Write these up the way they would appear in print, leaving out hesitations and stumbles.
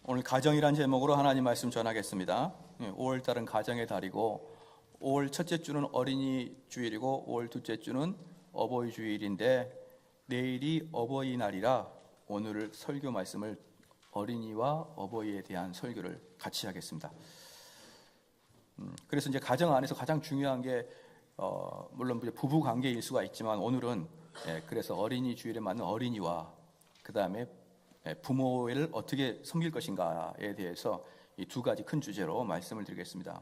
오늘 가정이란 제목으로 하나님 말씀 전하겠습니다. 5월달은 가정의 달이고 5월 첫째 주는 어린이 주일이고 5월 둘째 주는 어버이 주일인데 내일이 어버이날이라 오늘 설교 말씀을 어린이와 어버이에 대한 설교를 같이 하겠습니다. 그래서 이제 가정 안에서 가장 중요한 게 물론 부부 관계일 수가 있지만 오늘은 그래서 어린이 주일에 맞는 어린이와 그 다음에 부모를 어떻게 섬길 것인가에 대해서 이 두 가지 큰 주제로 말씀을 드리겠습니다.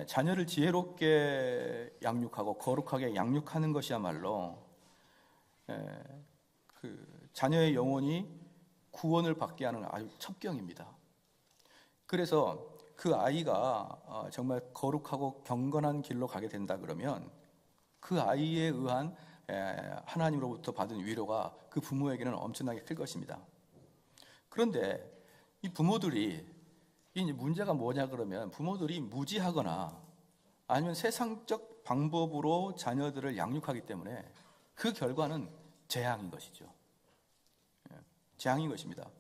자녀를 지혜롭게 양육하고 거룩하게 양육하는 것이야말로 그 자녀의 영혼이 구원을 받게 하는 아주 첩경입니다. 그래서 그 아이가 정말 거룩하고 경건한 길로 가게 된다 그러면 그 아이에 의한 하나님으로부터 받은 위로가 그 부모에게는 엄청나게 클 것입니다. 그런데 이 부모들이 이 문제가 뭐냐 그러면 부모들이 무지하거나 아니면 세상적 방법으로 자녀들을 양육하기 때문에 그 결과는 재앙인 것이죠. 재앙인 것입니다.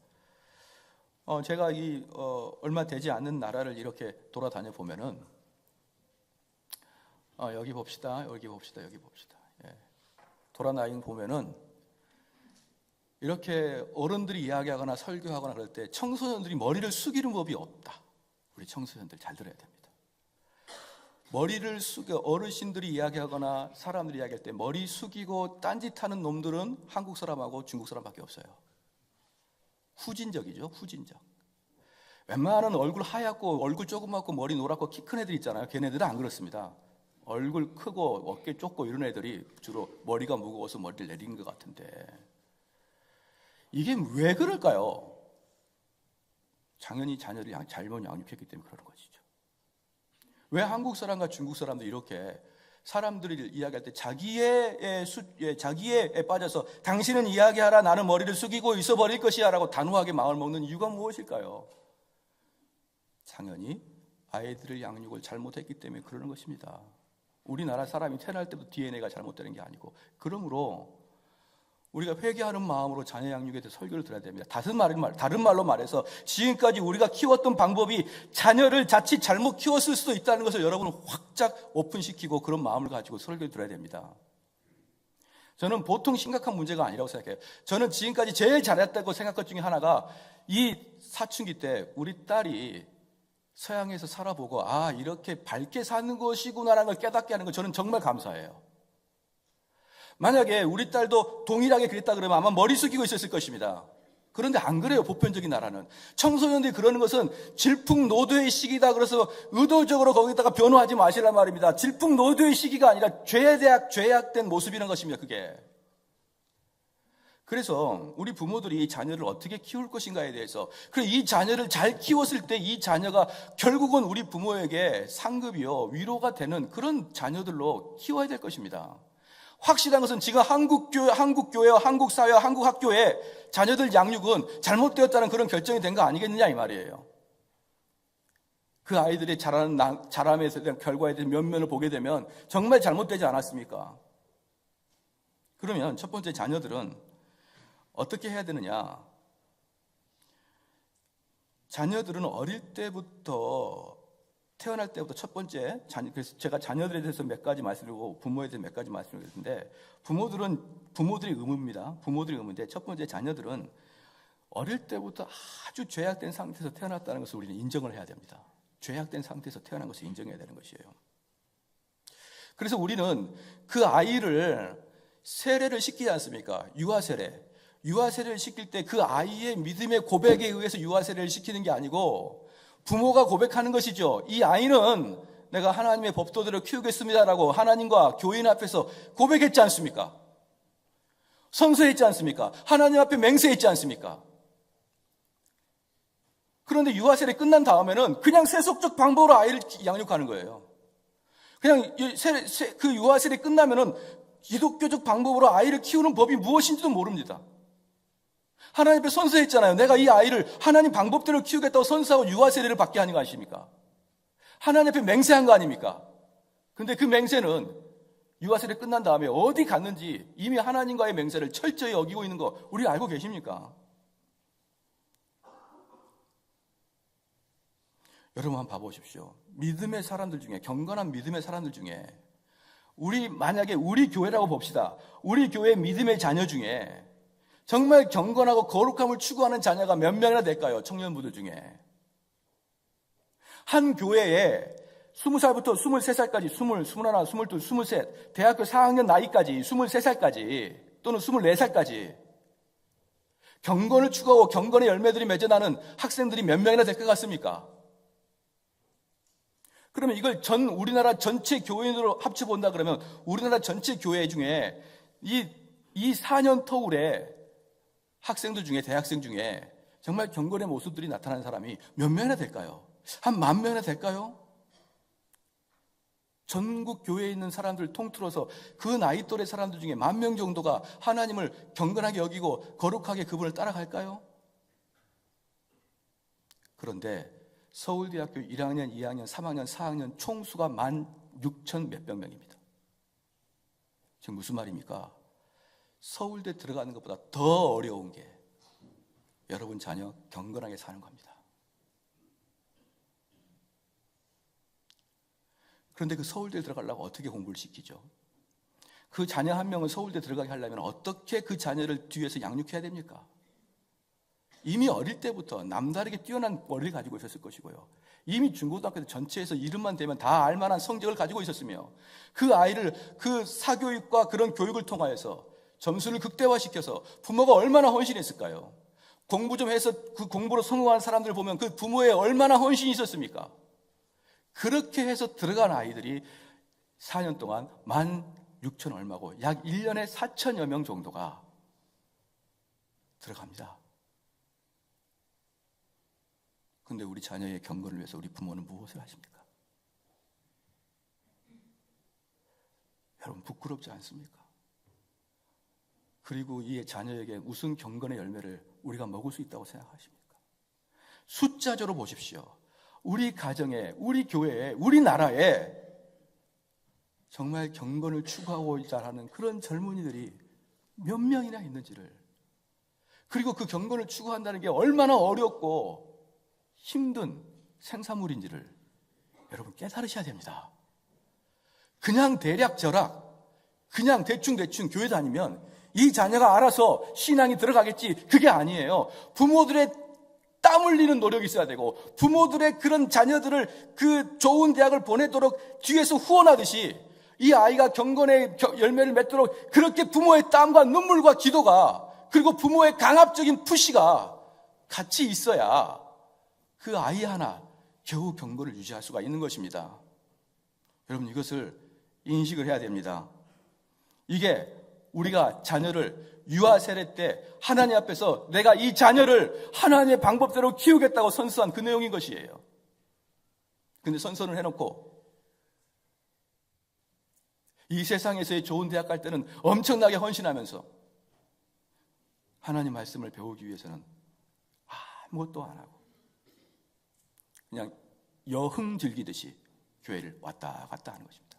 제가 얼마 되지 않는 나라를 이렇게 돌아다녀 보면은 여기 봅시다. 돌아다니는 보면은 이렇게 어른들이 이야기하거나 설교하거나 그럴 때 청소년들이 머리를 숙이는 법이 없다. 우리 청소년들 잘 들어야 됩니다. 머리를 숙여 어르신들이 이야기하거나 사람들이 이야기할 때 머리 숙이고 딴짓하는 놈들은 한국 사람하고 중국 사람밖에 없어요. 후진적이죠. 후진적. 웬만한 얼굴 하얗고 얼굴 조그맣고 머리 노랗고 키 큰 애들 있잖아요. 걔네들은 안 그렇습니다. 얼굴 크고 어깨 좁고 이런 애들이 주로 머리가 무거워서 머리를 내리는 것 같은데 이게 왜 그럴까요? 당연히 자녀를 잘못 양육했기 때문에 그러는 것이죠. 왜 한국 사람과 중국 사람도 이렇게 사람들이 이야기할 때 자기에 빠져서 당신은 이야기하라 나는 머리를 숙이고 있어버릴 것이야 라고 단호하게 마음을 먹는 이유가 무엇일까요? 당연히 아이들을 양육을 잘못했기 때문에 그러는 것입니다. 우리나라 사람이 태어날 때부터 DNA가 잘못되는 게 아니고 그러므로 우리가 회개하는 마음으로 자녀 양육에 대해서 설교를 들어야 됩니다. 다른 말로 말해서 지금까지 우리가 키웠던 방법이 자녀를 자칫 잘못 키웠을 수도 있다는 것을 여러분은 확짝 오픈시키고 그런 마음을 가지고 설교를 들어야 됩니다. 저는 보통 심각한 문제가 아니라고 생각해요. 저는 지금까지 제일 잘했다고 생각한 것 중에 하나가 이 사춘기 때 우리 딸이 서양에서 살아보고 이렇게 밝게 사는 것이구나라는 걸 깨닫게 하는 거 저는 정말 감사해요. 만약에 우리 딸도 동일하게 그랬다 그러면 아마 머리 숙이고 있었을 것입니다. 그런데 안 그래요. 보편적인 나라는. 청소년들이 그러는 것은 질풍노도의 시기다 그래서 의도적으로 거기다가 변호하지 마시란 말입니다. 질풍노도의 시기가 아니라 죄악된 모습이라는 것입니다. 그게. 그래서 우리 부모들이 자녀를 어떻게 키울 것인가에 대해서 그리고 이 자녀를 잘 키웠을 때 이 자녀가 결국은 우리 부모에게 상급이요 위로가 되는 그런 자녀들로 키워야 될 것입니다. 확실한 것은 지금 한국교회와 한국사회와 한국학교에 자녀들 양육은 잘못되었다는 그런 결정이 된 거 아니겠느냐 이 말이에요. 그 아이들이 자람에 대한 결과에 대한 면면을 보게 되면 정말 잘못되지 않았습니까? 그러면 첫 번째 자녀들은 어떻게 해야 되느냐? 자녀들은 태어날 때부터 첫 번째, 그래서 제가 자녀들에 대해서 몇 가지 말씀드리고 부모에 대해서 몇 가지 말씀드리는데 부모들이 의무입니다. 부모들이 의무인데 첫 번째 자녀들은 어릴 때부터 아주 죄악된 상태에서 태어났다는 것을 우리는 인정을 해야 됩니다. 죄악된 상태에서 태어난 것을 인정해야 되는 것이에요. 그래서 우리는 그 아이를 세례를 시키지 않습니까? 유아세례를 시킬 때 그 아이의 믿음의 고백에 의해서 유아세례를 시키는 게 아니고 부모가 고백하는 것이죠. 이 아이는 내가 하나님의 법도대로 키우겠습니다라고 하나님과 교인 앞에서 고백했지 않습니까? 선서했지 않습니까? 하나님 앞에 맹세했지 않습니까? 그런데 유아세례 끝난 다음에는 그냥 세속적 방법으로 아이를 양육하는 거예요. 그냥 그 유아세례 끝나면은 기독교적 방법으로 아이를 키우는 법이 무엇인지도 모릅니다. 하나님 앞에 선서했잖아요. 내가 이 아이를 하나님 방법대로 키우겠다고 선서하고 유아세례를 받게 하는 거 아십니까? 하나님 앞에 맹세한 거 아닙니까? 근데 그 맹세는 유아세례 끝난 다음에 어디 갔는지 이미 하나님과의 맹세를 철저히 어기고 있는 거 우리 알고 계십니까? 여러분 한번 봐보십시오. 믿음의 사람들 중에, 경건한 믿음의 사람들 중에, 만약에 우리 교회라고 봅시다. 우리 교회 믿음의 자녀 중에 정말 경건하고 거룩함을 추구하는 자녀가 몇 명이나 될까요? 청년부들 중에. 한 교회에 20살부터 23살까지, 20, 21, 22, 23, 대학교 4학년 나이까지 23살까지 또는 24살까지 경건을 추구하고 경건의 열매들이 맺어나는 학생들이 몇 명이나 될 것 같습니까? 그러면 이걸 우리나라 전체 교인으로 합쳐본다 그러면 우리나라 전체 교회 중에 이 4년 터울에 학생들 중에, 대학생 중에 정말 경건의 모습들이 나타나는 사람이 몇 명이나 될까요? 한 10,000명이나 될까요? 전국 교회에 있는 사람들 통틀어서 그 나이 또래 사람들 중에 10,000명 정도가 하나님을 경건하게 여기고 거룩하게 그분을 따라갈까요? 그런데 서울대학교 1학년, 2학년, 3학년, 4학년 총수가 16,000 몇백 명입니다. 지금 무슨 말입니까? 서울대 들어가는 것보다 더 어려운 게 여러분 자녀 경건하게 사는 겁니다. 그런데 그 서울대에 들어가려고 어떻게 공부를 시키죠? 그 자녀 한 명은 서울대 들어가게 하려면 어떻게 그 자녀를 뒤에서 양육해야 됩니까? 이미 어릴 때부터 남다르게 뛰어난 머리를 가지고 있었을 것이고요. 이미 중고등학교 전체에서 이름만 대면 다 알만한 성적을 가지고 있었으며 그 아이를 그 사교육과 그런 교육을 통하여서 점수를 극대화시켜서 부모가 얼마나 헌신했을까요? 공부 좀 해서 그 공부로 성공한 사람들을 보면 그 부모의 얼마나 헌신이 있었습니까? 그렇게 해서 들어간 아이들이 4년 동안 16,000 얼마고 약 1년에 4,000여 명 정도가 들어갑니다. 그런데 우리 자녀의 경건을 위해서 우리 부모는 무엇을 하십니까? 여러분 부끄럽지 않습니까? 그리고 이 자녀에게 무슨 경건의 열매를 우리가 먹을 수 있다고 생각하십니까? 숫자적으로 보십시오. 우리 가정에, 우리 교회에, 우리나라에 정말 경건을 추구하고자 하는 그런 젊은이들이 몇 명이나 있는지를, 그리고 그 경건을 추구한다는 게 얼마나 어렵고 힘든 생사물인지를 여러분 깨달으셔야 됩니다. 그냥 대략절약, 그냥 대충 교회 다니면 이 자녀가 알아서 신앙이 들어가겠지, 그게 아니에요. 부모들의 땀 흘리는 노력이 있어야 되고 부모들의 그런 자녀들을 그 좋은 대학을 보내도록 뒤에서 후원하듯이 이 아이가 경건의 열매를 맺도록 그렇게 부모의 땀과 눈물과 기도가, 그리고 부모의 강압적인 푸시가 같이 있어야 그 아이 하나 겨우 경건을 유지할 수가 있는 것입니다. 여러분 이것을 인식을 해야 됩니다. 이게 우리가 자녀를 유아 세례 때 하나님 앞에서 내가 이 자녀를 하나님의 방법대로 키우겠다고 선서한 그 내용인 것이에요. 근데 선서를 해놓고 이 세상에서의 좋은 대학 갈 때는 엄청나게 헌신하면서 하나님 말씀을 배우기 위해서는 아무것도 안 하고 그냥 여흥 즐기듯이 교회를 왔다 갔다 하는 것입니다.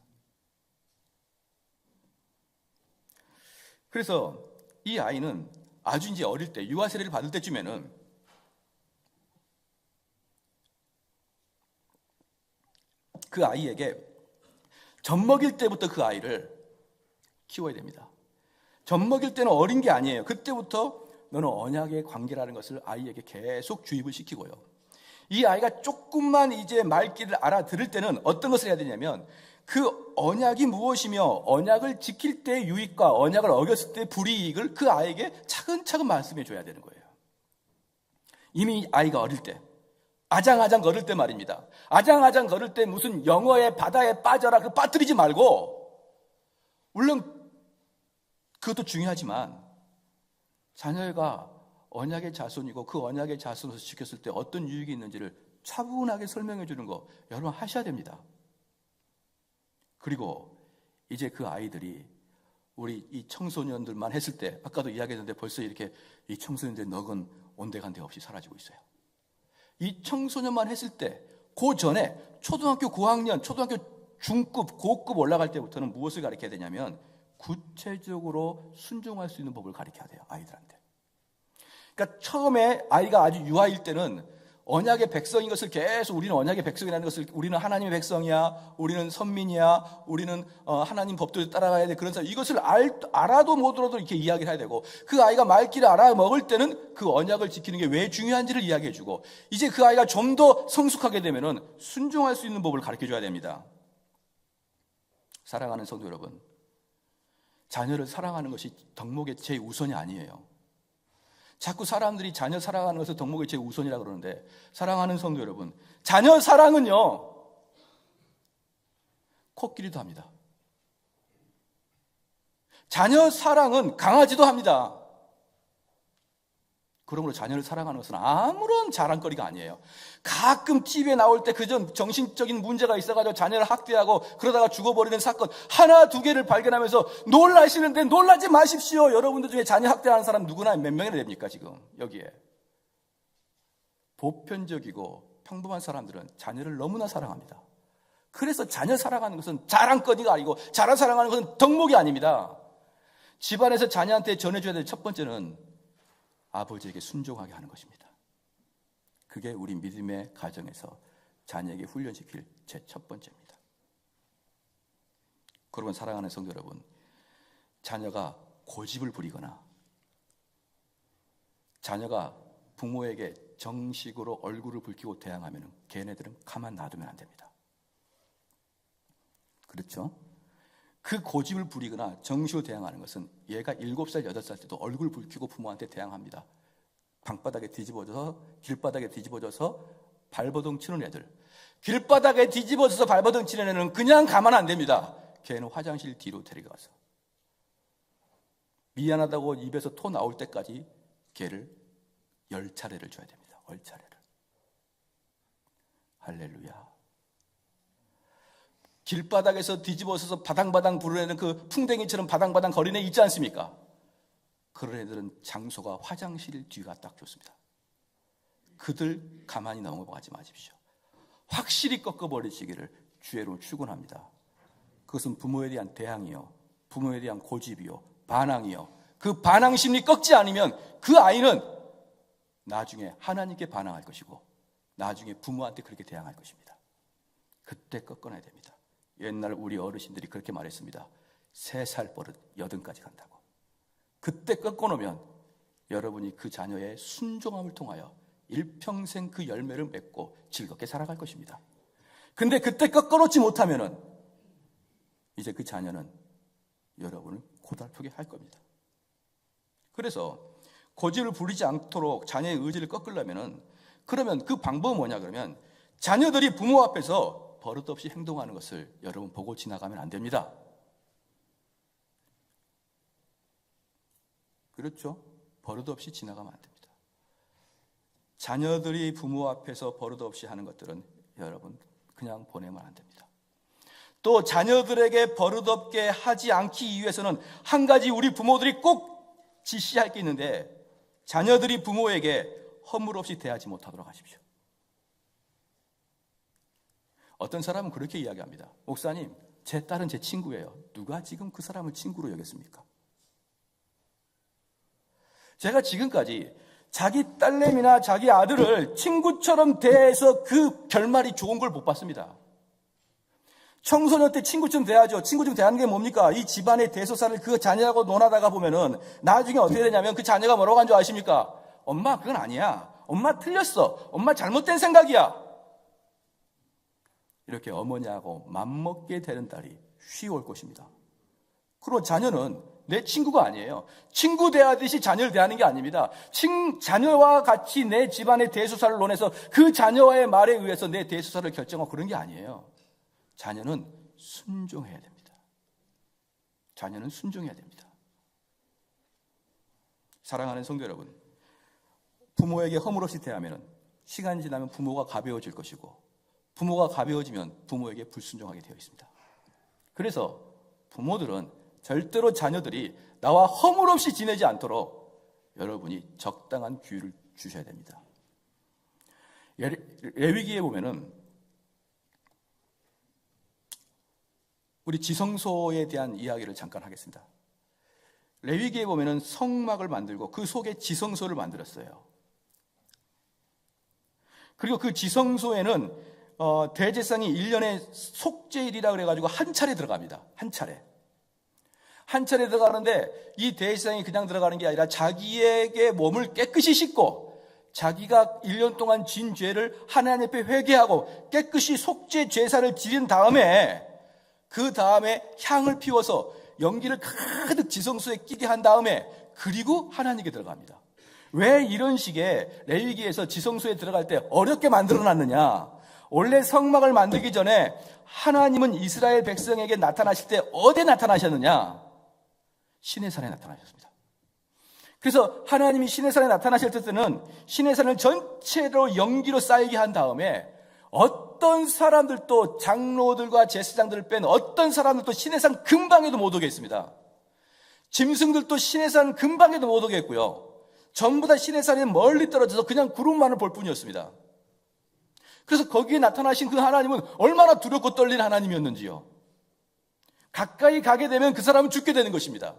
그래서 이 아이는 아주 이제 어릴 때 유아 세례를 받을 때쯤에는 그 아이에게 젖 먹일 때부터 그 아이를 키워야 됩니다. 젖 먹일 때는 어린 게 아니에요. 그때부터 너는 언약의 관계라는 것을 아이에게 계속 주입을 시키고요. 이 아이가 조금만 이제 말귀를 알아들을 때는 어떤 것을 해야 되냐면 그 언약이 무엇이며 언약을 지킬 때의 유익과 언약을 어겼을 때의 불이익을 그 아이에게 차근차근 말씀해 줘야 되는 거예요. 이미 아이가 어릴 때, 아장아장 걸을 때 말입니다. 아장아장 걸을 때 무슨 영어의 바다에 빠져라 그 빠뜨리지 말고, 물론 그것도 중요하지만 자녀가 언약의 자손이고 그 언약의 자손으로서 지켰을 때 어떤 유익이 있는지를 차분하게 설명해 주는 거 여러분 하셔야 됩니다. 그리고 이제 그 아이들이 우리 이 청소년들만 했을 때, 아까도 이야기했는데 벌써 이렇게 이 청소년들의 넋은 온데간데 없이 사라지고 있어요. 이 청소년만 했을 때, 그 전에 초등학교 고학년, 초등학교 중급, 고급 올라갈 때부터는 무엇을 가르쳐야 되냐면 구체적으로 순종할 수 있는 법을 가르쳐야 돼요, 아이들한테. 그러니까 처음에 아이가 아주 유아일 때는 언약의 백성인 것을 계속 우리는 언약의 백성이라는 것을 우리는 하나님의 백성이야, 우리는 선민이야, 우리는 하나님 법도를 따라가야 돼, 그런 사람, 이것을 알아도 못 들어도 이렇게 이야기를 해야 되고, 그 아이가 말귀를 알아먹을 때는 그 언약을 지키는 게 왜 중요한지를 이야기해 주고, 이제 그 아이가 좀 더 성숙하게 되면은 순종할 수 있는 법을 가르쳐 줘야 됩니다. 사랑하는 성도 여러분, 자녀를 사랑하는 것이 덕목의 제우선이 아니에요. 자꾸 사람들이 자녀 사랑하는 것을 덕목의 제우선이라고 그러는데, 사랑하는 성도 여러분, 자녀 사랑은요, 코끼리도 합니다. 자녀 사랑은 강아지도 합니다. 그러므로 자녀를 사랑하는 것은 아무런 자랑거리가 아니에요. 가끔 TV에 나올 때 그전 정신적인 문제가 있어가지고 자녀를 학대하고 그러다가 죽어버리는 사건 하나 두 개를 발견하면서 놀라시는데, 놀라지 마십시오. 여러분들 중에 자녀 학대하는 사람 누구나 몇 명이나 됩니까 지금 여기에? 보편적이고 평범한 사람들은 자녀를 너무나 사랑합니다. 그래서 자녀 사랑하는 것은 자랑거리가 아니고, 자녀 사랑하는 것은 덕목이 아닙니다. 집안에서 자녀한테 전해줘야 될 첫 번째는 아버지에게 순종하게 하는 것입니다. 그게 우리 믿음의 가정에서 자녀에게 훈련시킬 제 첫 번째입니다. 그러면 사랑하는 성도 여러분, 자녀가 고집을 부리거나 자녀가 부모에게 정식으로 얼굴을 붉히고 대항하면 걔네들은 가만 놔두면 안 됩니다. 그렇죠? 그 고집을 부리거나 정식으로 대항하는 것은 얘가 7살, 8살 때도 얼굴 붉히고 부모한테 대항합니다. 방바닥에 뒤집어져서, 길바닥에 뒤집어져서 발버둥 치는 애들, 길바닥에 뒤집어져서 발버둥 치는 애는 그냥 가만 안 됩니다. 걔는 화장실 뒤로 데려가서 미안하다고 입에서 토 나올 때까지 걔를 10차례를 줘야 됩니다. 10차례를. 할렐루야. 길바닥에서 뒤집어서서 바당바당 부르는 그 풍뎅이처럼 바당바당 거리는 애 있지 않습니까? 그런 애들은 장소가 화장실 뒤가 딱 좋습니다. 그들 가만히 넘어가지 마십시오. 확실히 꺾어버리시기를 주의로 축원합니다. 그것은 부모에 대한 대항이요, 부모에 대한 고집이요, 반항이요. 그 반항 심리 꺾지 않으면 그 아이는 나중에 하나님께 반항할 것이고, 나중에 부모한테 그렇게 대항할 것입니다. 그때 꺾어놔야 됩니다. 옛날 우리 어르신들이 그렇게 말했습니다. 3살 버릇 80까지 간다고. 그때 꺾어놓으면 여러분이 그 자녀의 순종함을 통하여 일평생 그 열매를 맺고 즐겁게 살아갈 것입니다. 근데 그때 꺾어놓지 못하면은 이제 그 자녀는 여러분을 고달프게 할 겁니다. 그래서 고집을 부리지 않도록 자녀의 의지를 꺾으려면은, 그러면 그 방법은 뭐냐 그러면, 자녀들이 부모 앞에서 버릇없이 행동하는 것을 여러분 보고 지나가면 안 됩니다. 그렇죠? 버릇없이 지나가면 안 됩니다. 자녀들이 부모 앞에서 버릇없이 하는 것들은 여러분 그냥 보내면 안 됩니다. 또 자녀들에게 버릇없게 하지 않기 위해서는 한 가지 우리 부모들이 꼭 지시할 게 있는데, 자녀들이 부모에게 허물없이 대하지 못하도록 하십시오. 어떤 사람은 그렇게 이야기합니다. 목사님, 제 딸은 제 친구예요. 누가 지금 그 사람을 친구로 여겼습니까? 제가 지금까지 자기 딸내미나 자기 아들을 친구처럼 대해서 그 결말이 좋은 걸 못 봤습니다. 청소년 때 친구처럼 대하죠. 친구처럼 대하는 게 뭡니까? 이 집안의 대소사를 그 자녀하고 논하다가 보면은 나중에 어떻게 되냐면, 그 자녀가 뭐라고 한 줄 아십니까? 엄마, 그건 아니야. 엄마 틀렸어. 엄마 잘못된 생각이야. 이렇게 어머니하고 맘먹게 되는 딸이 쉬울 것입니다. 그리고 자녀는 내 친구가 아니에요. 친구 대하듯이 자녀를 대하는 게 아닙니다. 자녀와 같이 내 집안의 대소사를 논해서 그 자녀와의 말에 의해서 내 대소사를 결정하고 그런 게 아니에요. 자녀는 순종해야 됩니다. 자녀는 순종해야 됩니다. 사랑하는 성도 여러분, 부모에게 허물없이 대하면 시간이 지나면 부모가 가벼워질 것이고, 부모가 가벼워지면 부모에게 불순종하게 되어 있습니다. 그래서 부모들은 절대로 자녀들이 나와 허물없이 지내지 않도록 여러분이 적당한 규율을 주셔야 됩니다. 레위기에 보면은 우리 지성소에 대한 이야기를 잠깐 하겠습니다. 레위기에 보면은 성막을 만들고 그 속에 지성소를 만들었어요. 그리고 그 지성소에는 대제사장이 1년에 속죄일이라 그래가지고 한 차례 들어갑니다. 한 차례 들어가는데 이 대제사장이 그냥 들어가는 게 아니라 자기에게 몸을 깨끗이 씻고 자기가 1년 동안 진 죄를 하나님 앞에 회개하고 깨끗이 속죄 제사를 지른 다음에 그 다음에 향을 피워서 연기를 가득 지성소에 끼게 한 다음에 그리고 하나님께 들어갑니다. 왜 이런 식의 레위기에서 지성소에 들어갈 때 어렵게 만들어놨느냐? 원래 성막을 만들기 전에 하나님은 이스라엘 백성에게 나타나실 때 어디에 나타나셨느냐? 시내산에 나타나셨습니다. 그래서 하나님이 시내산에 나타나실 때는 시내산을 전체로 연기로 쌓이게 한 다음에 어떤 사람들도 장로들과 제사장들을 뺀 어떤 사람들도 시내산 근방에도 못 오게 했습니다. 짐승들도 시내산 근방에도 못 오게 했고요. 전부 다 시내산에 멀리 떨어져서 그냥 구름만을 볼 뿐이었습니다. 그래서 거기에 나타나신 그 하나님은 얼마나 두렵고 떨리는 하나님이었는지요. 가까이 가게 되면 그 사람은 죽게 되는 것입니다.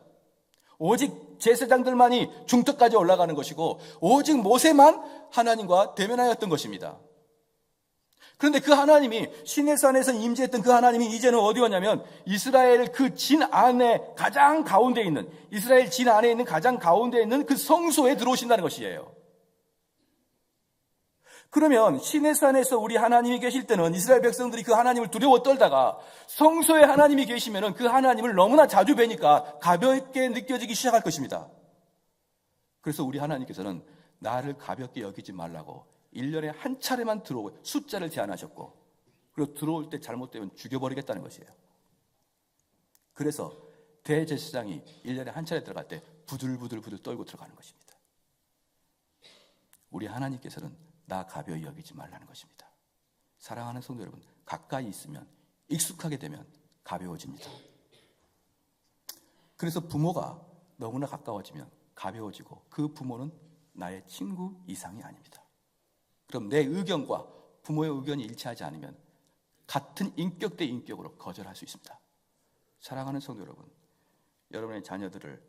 오직 제사장들만이 중턱까지 올라가는 것이고 오직 모세만 하나님과 대면하였던 것입니다. 그런데 그 하나님이 시내산에서 임재했던 그 하나님이 이제는 어디 왔냐면 이스라엘 그 진 안에 가장 가운데 있는 이스라엘 진 안에 있는 가장 가운데 있는 그 성소에 들어오신다는 것이에요. 그러면 시내산에서 우리 하나님이 계실 때는 이스라엘 백성들이 그 하나님을 두려워 떨다가 성소에 하나님이 계시면 그 하나님을 너무나 자주 뵈니까 가볍게 느껴지기 시작할 것입니다. 그래서 우리 하나님께서는 나를 가볍게 여기지 말라고 1년에 한 차례만 들어오고 숫자를 제한하셨고 그리고 들어올 때 잘못되면 죽여버리겠다는 것이에요. 그래서 대제사장이 1년에 한 차례 들어갈 때 부들부들 떨고 들어가는 것입니다. 우리 하나님께서는 나 가벼이 여기지 말라는 것입니다. 사랑하는 성도 여러분, 가까이 있으면 익숙하게 되면 가벼워집니다. 그래서 부모가 너무나 가까워지면 가벼워지고 그 부모는 나의 친구 이상이 아닙니다. 그럼 내 의견과 부모의 의견이 일치하지 않으면 같은 인격 대 인격으로 거절할 수 있습니다. 사랑하는 성도 여러분, 여러분의 자녀들을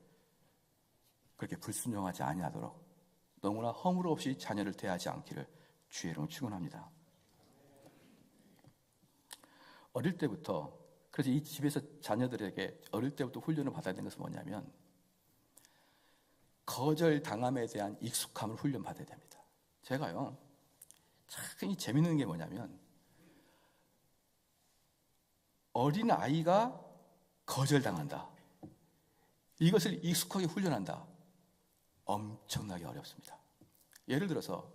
그렇게 불순종하지 아니하도록 너무나 허물 없이 자녀를 대하지 않기를 주의 이름으로 축원합니다. 어릴 때부터 그래서 이 집에서 자녀들에게 어릴 때부터 훈련을 받아야 되는 것은 뭐냐면 거절당함에 대한 익숙함을 훈련받아야 됩니다. 제가요 참 재밌는 게 뭐냐면 어린 아이가 거절당한다. 이것을 익숙하게 훈련한다. 엄청나게 어렵습니다. 예를 들어서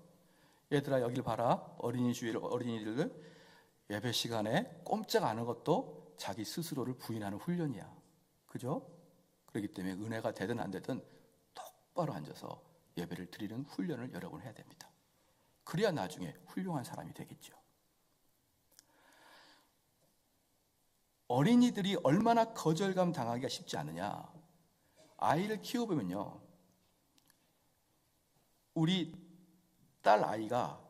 얘들아 여기를 봐라. 어린이들을 예배 시간에 꼼짝 안 하는 것도 자기 스스로를 부인하는 훈련이야. 그죠? 그렇기 때문에 은혜가 되든 안 되든 똑바로 앉아서 예배를 드리는 훈련을 여러 번 해야 됩니다. 그래야 나중에 훌륭한 사람이 되겠죠. 어린이들이 얼마나 거절감 당하기가 쉽지 않느냐. 아이를 키워보면요. 우리 딸 아이가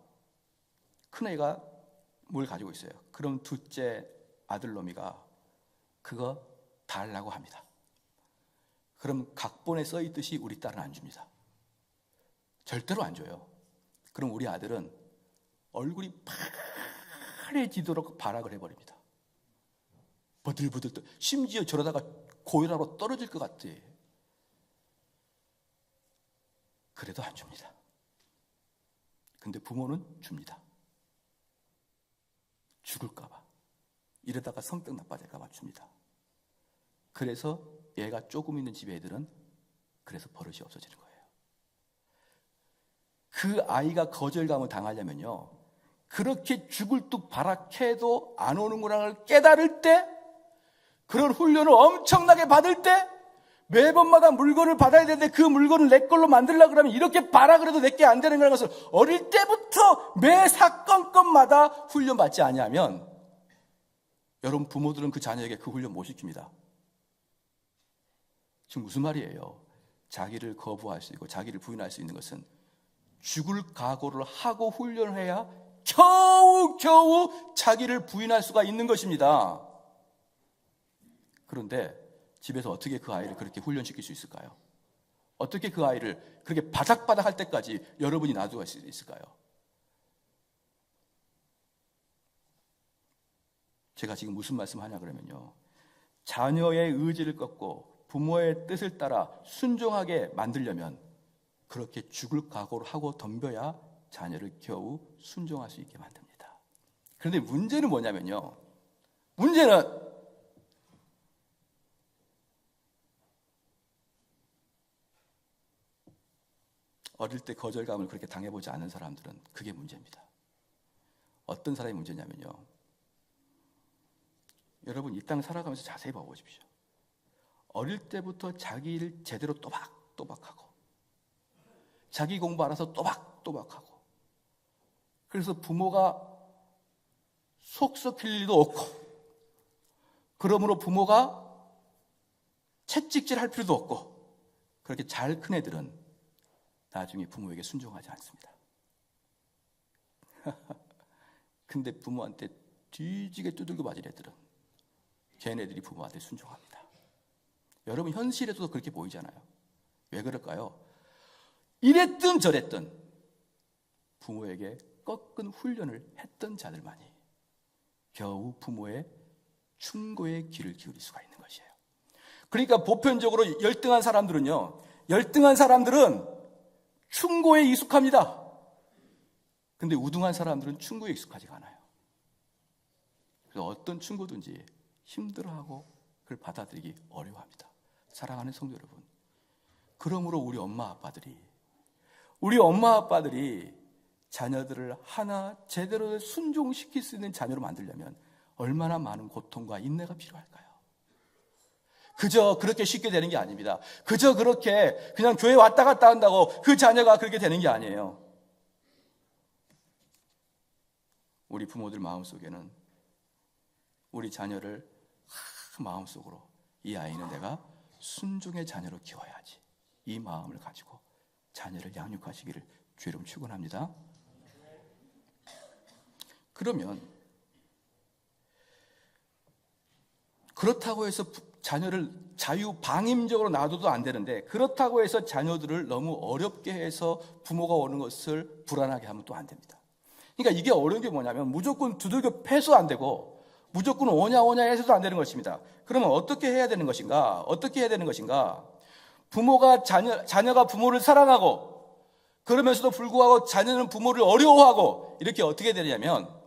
큰애가 뭘 가지고 있어요. 그럼 둘째 아들놈이가 그거 달라고 합니다. 그럼 각본에 써있듯이 우리 딸은 안 줍니다. 절대로 안 줘요. 그럼 우리 아들은 얼굴이 파래지도록 발악을 해버립니다. 버들버들 심지어 저러다가 고혈압으로 떨어질 것 같아. 그래도 안 줍니다. 근데 부모는 줍니다. 죽을까 봐. 이러다가 성격 나빠질까 봐 줍니다. 그래서 얘가 조금 있는 집의 애들은 그래서 버릇이 없어지는 거예요. 그 아이가 거절감을 당하려면요. 그렇게 죽을 뚝 발악해도 안 오는구나를 깨달을 때, 그런 훈련을 엄청나게 받을 때, 매번마다 물건을 받아야 되는데 그 물건을 내 걸로 만들려고 그러면 이렇게 발악을 해도 내게 안 되는 것을 어릴 때부터 매 사건마다 훈련받지 아니하면 여러분 부모들은 그 자녀에게 그 훈련 못 시킵니다. 지금 무슨 말이에요? 자기를 거부할 수 있고 자기를 부인할 수 있는 것은 죽을 각오를 하고 훈련해야 겨우 자기를 부인할 수가 있는 것입니다. 그런데 집에서 어떻게 그 아이를 그렇게 훈련시킬 수 있을까요? 어떻게 그 아이를 그렇게 바닥바닥 할 때까지 여러분이 놔두고 있을까요? 제가 지금 무슨 말씀하냐 그러면요, 자녀의 의지를 꺾고 부모의 뜻을 따라 순종하게 만들려면 그렇게 죽을 각오를 하고 덤벼야 자녀를 겨우 순종할 수 있게 만듭니다. 그런데 문제는 뭐냐면요, 문제는 어릴 때 거절감을 그렇게 당해보지 않은 사람들은 그게 문제입니다. 어떤 사람이 문제냐면요, 여러분 이 땅 살아가면서 자세히 봐보십시오. 어릴 때부터 자기를 제대로 또박또박하고 자기 공부 알아서 또박또박하고, 그래서 부모가 속 썩힐 일도 없고, 그러므로 부모가 채찍질할 필요도 없고, 그렇게 잘 큰 애들은 나중에 부모에게 순종하지 않습니다. 근데 부모한테 뒤지게 두들겨 맞을 애들은 걔네들이 부모한테 순종합니다. 여러분 현실에서도 그렇게 보이잖아요. 왜 그럴까요? 이랬든 저랬든 부모에게 꺾은 훈련을 했던 자들만이 겨우 부모의 충고의 귀를 기울일 수가 있는 것이에요. 그러니까 보편적으로 열등한 사람들은 충고에 익숙합니다. 근데 우등한 사람들은 충고에 익숙하지가 않아요. 그래서 어떤 충고든지 힘들어하고 그걸 받아들이기 어려워합니다. 사랑하는 성도 여러분, 그러므로 우리 엄마 아빠들이 자녀들을 하나 제대로 순종시킬 수 있는 자녀로 만들려면 얼마나 많은 고통과 인내가 필요할까요? 그저 그렇게 쉽게 되는 게 아닙니다. 그저 그렇게 그냥 교회 왔다 갔다 한다고 그 자녀가 그렇게 되는 게 아니에요. 우리 부모들 마음속에는 우리 자녀를 마음속으로 이 아이는 내가 순종의 자녀로 키워야지, 이 마음을 가지고 자녀를 양육하시기를 주의로 축원합니다. 그러면 그렇다고 해서 자녀를 자유방임적으로 놔둬도 안 되는데, 그렇다고 해서 자녀들을 너무 어렵게 해서 부모가 오는 것을 불안하게 하면 또 안 됩니다. 그러니까 이게 어려운 게 뭐냐면 무조건 두들겨 패도 안 되고 무조건 오냐 해서도 안 되는 것입니다. 그러면 어떻게 해야 되는 것인가? 부모가 자녀가 부모를 사랑하고 그러면서도 불구하고 자녀는 부모를 어려워하고 이렇게 어떻게 되냐면,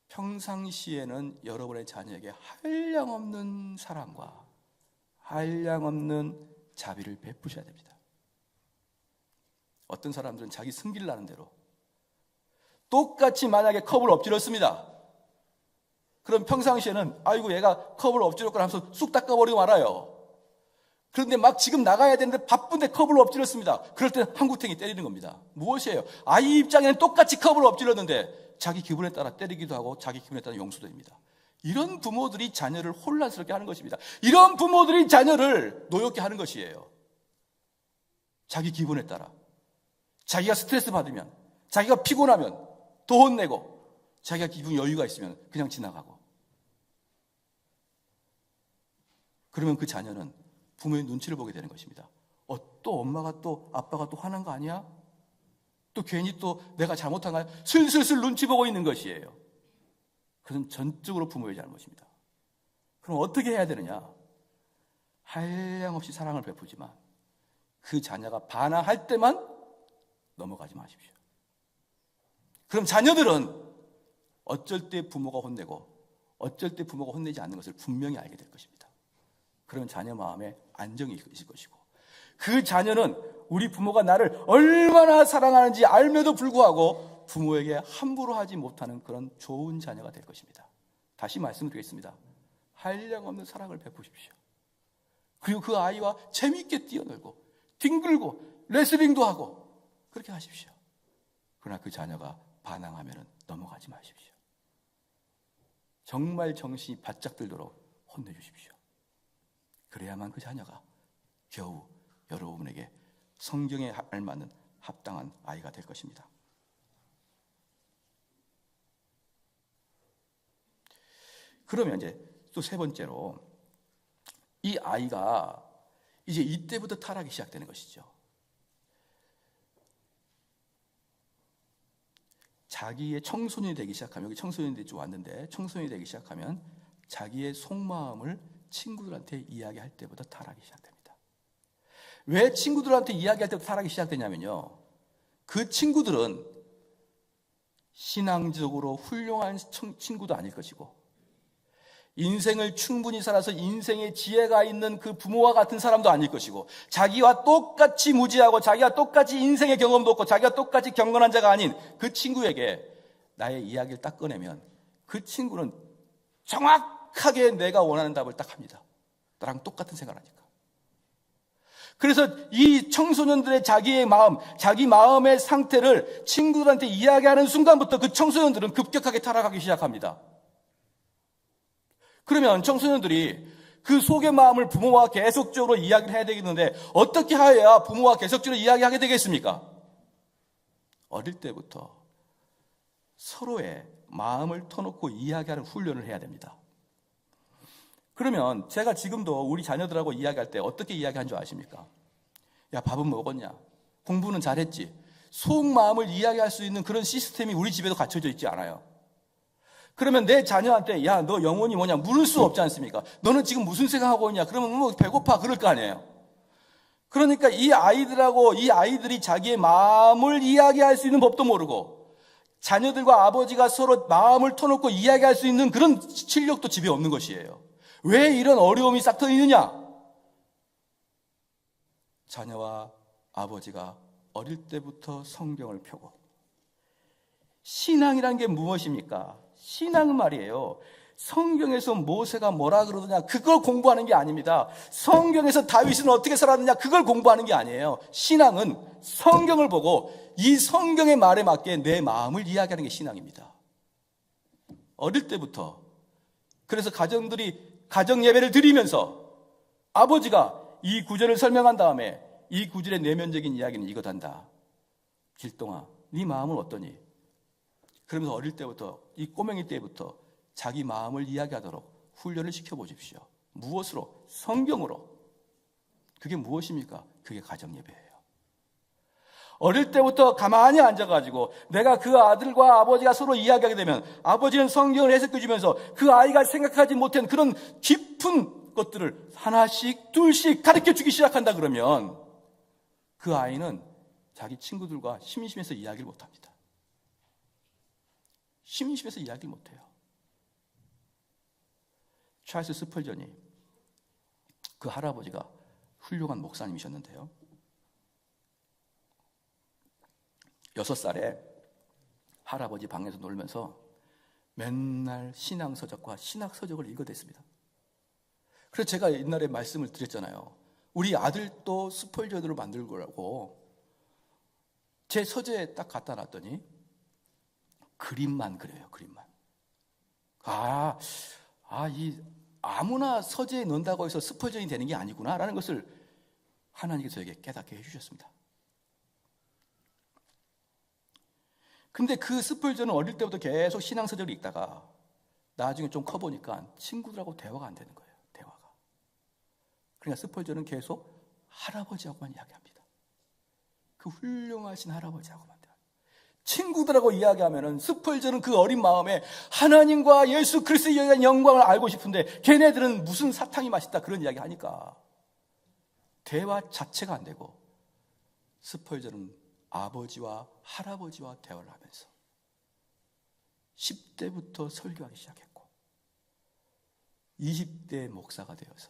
평상시에는 여러분의 자녀에게 한량없는 사랑과 한량없는 자비를 베푸셔야 됩니다. 어떤 사람들은 자기 승기를 나는 대로 똑같이 만약에 컵을 엎질렀습니다. 그럼 평상시에는 아이고 얘가 컵을 엎질렀구나 하면서 쑥 닦아버리고 말아요. 그런데 막 지금 나가야 되는데 바쁜데 컵을 엎질렀습니다. 그럴 때는 한구탱이 때리는 겁니다. 무엇이에요? 아이 입장에는 똑같이 컵을 엎질렀는데 자기 기분에 따라 때리기도 하고 자기 기분에 따라 용서도 됩니다. 이런 부모들이 자녀를 혼란스럽게 하는 것입니다. 이런 부모들이 자녀를 노엽게 하는 것이에요. 자기 기분에 따라, 자기가 스트레스 받으면, 자기가 피곤하면 더 혼내고, 자기가 기분 여유가 있으면 그냥 지나가고. 그러면 그 자녀는 부모의 눈치를 보게 되는 것입니다. 또 엄마가 또 아빠가 또 화난 거 아니야? 또 괜히 또 내가 잘못한 거 아니야? 슬슬 눈치 보고 있는 것이에요. 그건 전적으로 부모의 잘못입니다. 그럼 어떻게 해야 되느냐? 한량없이 사랑을 베푸지만 그 자녀가 반항할 때만 넘어가지 마십시오. 그럼 자녀들은 어쩔 때 부모가 혼내고 어쩔 때 부모가 혼내지 않는 것을 분명히 알게 될 것입니다. 그러면 자녀 마음에 안정이 있을 것이고, 그 자녀는 우리 부모가 나를 얼마나 사랑하는지 알면도 불구하고 부모에게 함부로 하지 못하는 그런 좋은 자녀가 될 것입니다. 다시 말씀드리겠습니다. 한량없는 사랑을 베푸십시오. 그리고 그 아이와 재미있게 뛰어놀고 뒹굴고 레슬링도 하고 그렇게 하십시오. 그러나 그 자녀가 반항하면 넘어가지 마십시오. 정말 정신이 바짝 들도록 혼내주십시오. 그래야만 그 자녀가 겨우 여러분에게 성경에 알맞는 합당한 아이가 될 것입니다. 그러면 이제 또 세 번째로, 이 아이가 이제 이때부터 타락이 시작되는 것이죠. 자기의 청소년이 되기 시작하면, 여기 청소년들이 좀 왔는데, 청소년이 되기 시작하면 자기의 속마음을 친구들한테 이야기할 때보다 타락이 시작됩니다. 왜 친구들한테 이야기할 때부터 타락이 시작되냐면요, 그 친구들은 신앙적으로 훌륭한 친구도 아닐 것이고, 인생을 충분히 살아서 인생의 지혜가 있는 그 부모와 같은 사람도 아닐 것이고, 자기와 똑같이 무지하고 자기와 똑같이 인생의 경험도 없고 자기와 똑같이 경건한 자가 아닌 그 친구에게 나의 이야기를 딱 꺼내면 그 친구는 정확하게 내가 원하는 답을 딱 합니다. 나랑 똑같은 생각을 하니까. 그래서 이 청소년들의 자기의 마음, 자기 마음의 상태를 친구들한테 이야기하는 순간부터 그 청소년들은 급격하게 타락하기 시작합니다. 그러면 청소년들이 그 속의 마음을 부모와 계속적으로 이야기를 해야 되겠는데, 어떻게 해야 부모와 계속적으로 이야기하게 되겠습니까? 어릴 때부터 서로의 마음을 터놓고 이야기하는 훈련을 해야 됩니다. 그러면 제가 지금도 우리 자녀들하고 이야기할 때 어떻게 이야기한 줄 아십니까? 야, 밥은 먹었냐? 공부는 잘했지? 속마음을 이야기할 수 있는 그런 시스템이 우리 집에도 갖춰져 있지 않아요. 그러면 내 자녀한테 야, 너 영혼이 뭐냐 물을 수 없지 않습니까? 너는 지금 무슨 생각하고 있냐? 그러면 뭐 배고파 그럴 거 아니에요. 그러니까 이 아이들이 자기의 마음을 이야기할 수 있는 법도 모르고, 자녀들과 아버지가 서로 마음을 터놓고 이야기할 수 있는 그런 실력도 집에 없는 것이에요. 왜 이런 어려움이 싹 트여 있느냐? 자녀와 아버지가 어릴 때부터 성경을 펴고, 신앙이란 게 무엇입니까? 신앙은 말이에요, 성경에서 모세가 뭐라 그러느냐 그걸 공부하는 게 아닙니다. 성경에서 다윗은 어떻게 살았느냐 그걸 공부하는 게 아니에요. 신앙은 성경을 보고 이 성경의 말에 맞게 내 마음을 이야기하는 게 신앙입니다. 어릴 때부터. 그래서 가정들이 가정 예배를 드리면서 아버지가 이 구절을 설명한 다음에 이 구절의 내면적인 이야기는 이거단다. 길동아, 네 마음은 어떠니? 그러면서 어릴 때부터, 이 꼬맹이 때부터 자기 마음을 이야기하도록 훈련을 시켜보십시오. 무엇으로? 성경으로. 그게 무엇입니까? 그게 가정예배예요. 어릴 때부터 가만히 앉아가지고 내가 그 아들과 아버지가 서로 이야기하게 되면 아버지는 성경을 해석해 주면서 그 아이가 생각하지 못한 그런 깊은 것들을 하나씩 둘씩 가르쳐 주기 시작한다 그러면 그 아이는 자기 친구들과 심심해서 이야기를 못합니다. 심심해서 이야기를 못해요. 찰스 스펄전이, 그 할아버지가 훌륭한 목사님이셨는데요, 6살에 할아버지 방에서 놀면서 맨날 신앙서적과 신학서적을 읽어댔습니다. 그래서 제가 옛날에 말씀을 드렸잖아요. 우리 아들도 스펄전으로 만들고라고 제 서재에 딱 갖다 놨더니 그림만 그려요. 그림만. 아무나 서재에 넣는다고 해서 스펄전이 되는 게 아니구나라는 것을 하나님께서 저에게 깨닫게 해주셨습니다. 근데 그 스펄전은 어릴 때부터 계속 신앙서적을 읽다가 나중에 좀 커보니까 친구들하고 대화가 안 되는 거예요. 대화가. 그러니까 스펄전은 계속 할아버지하고만 이야기합니다. 그 훌륭하신 할아버지하고만. 친구들하고 이야기하면은 스펄전은 그 어린 마음에 하나님과 예수 그리스도에 대한 영광을 알고 싶은데 걔네들은 무슨 사탕이 맛있다 그런 이야기 하니까 대화 자체가 안 되고, 스펄전은 아버지와 할아버지와 대화를 하면서 10대부터 설교하기 시작했고 20대 목사가 되어서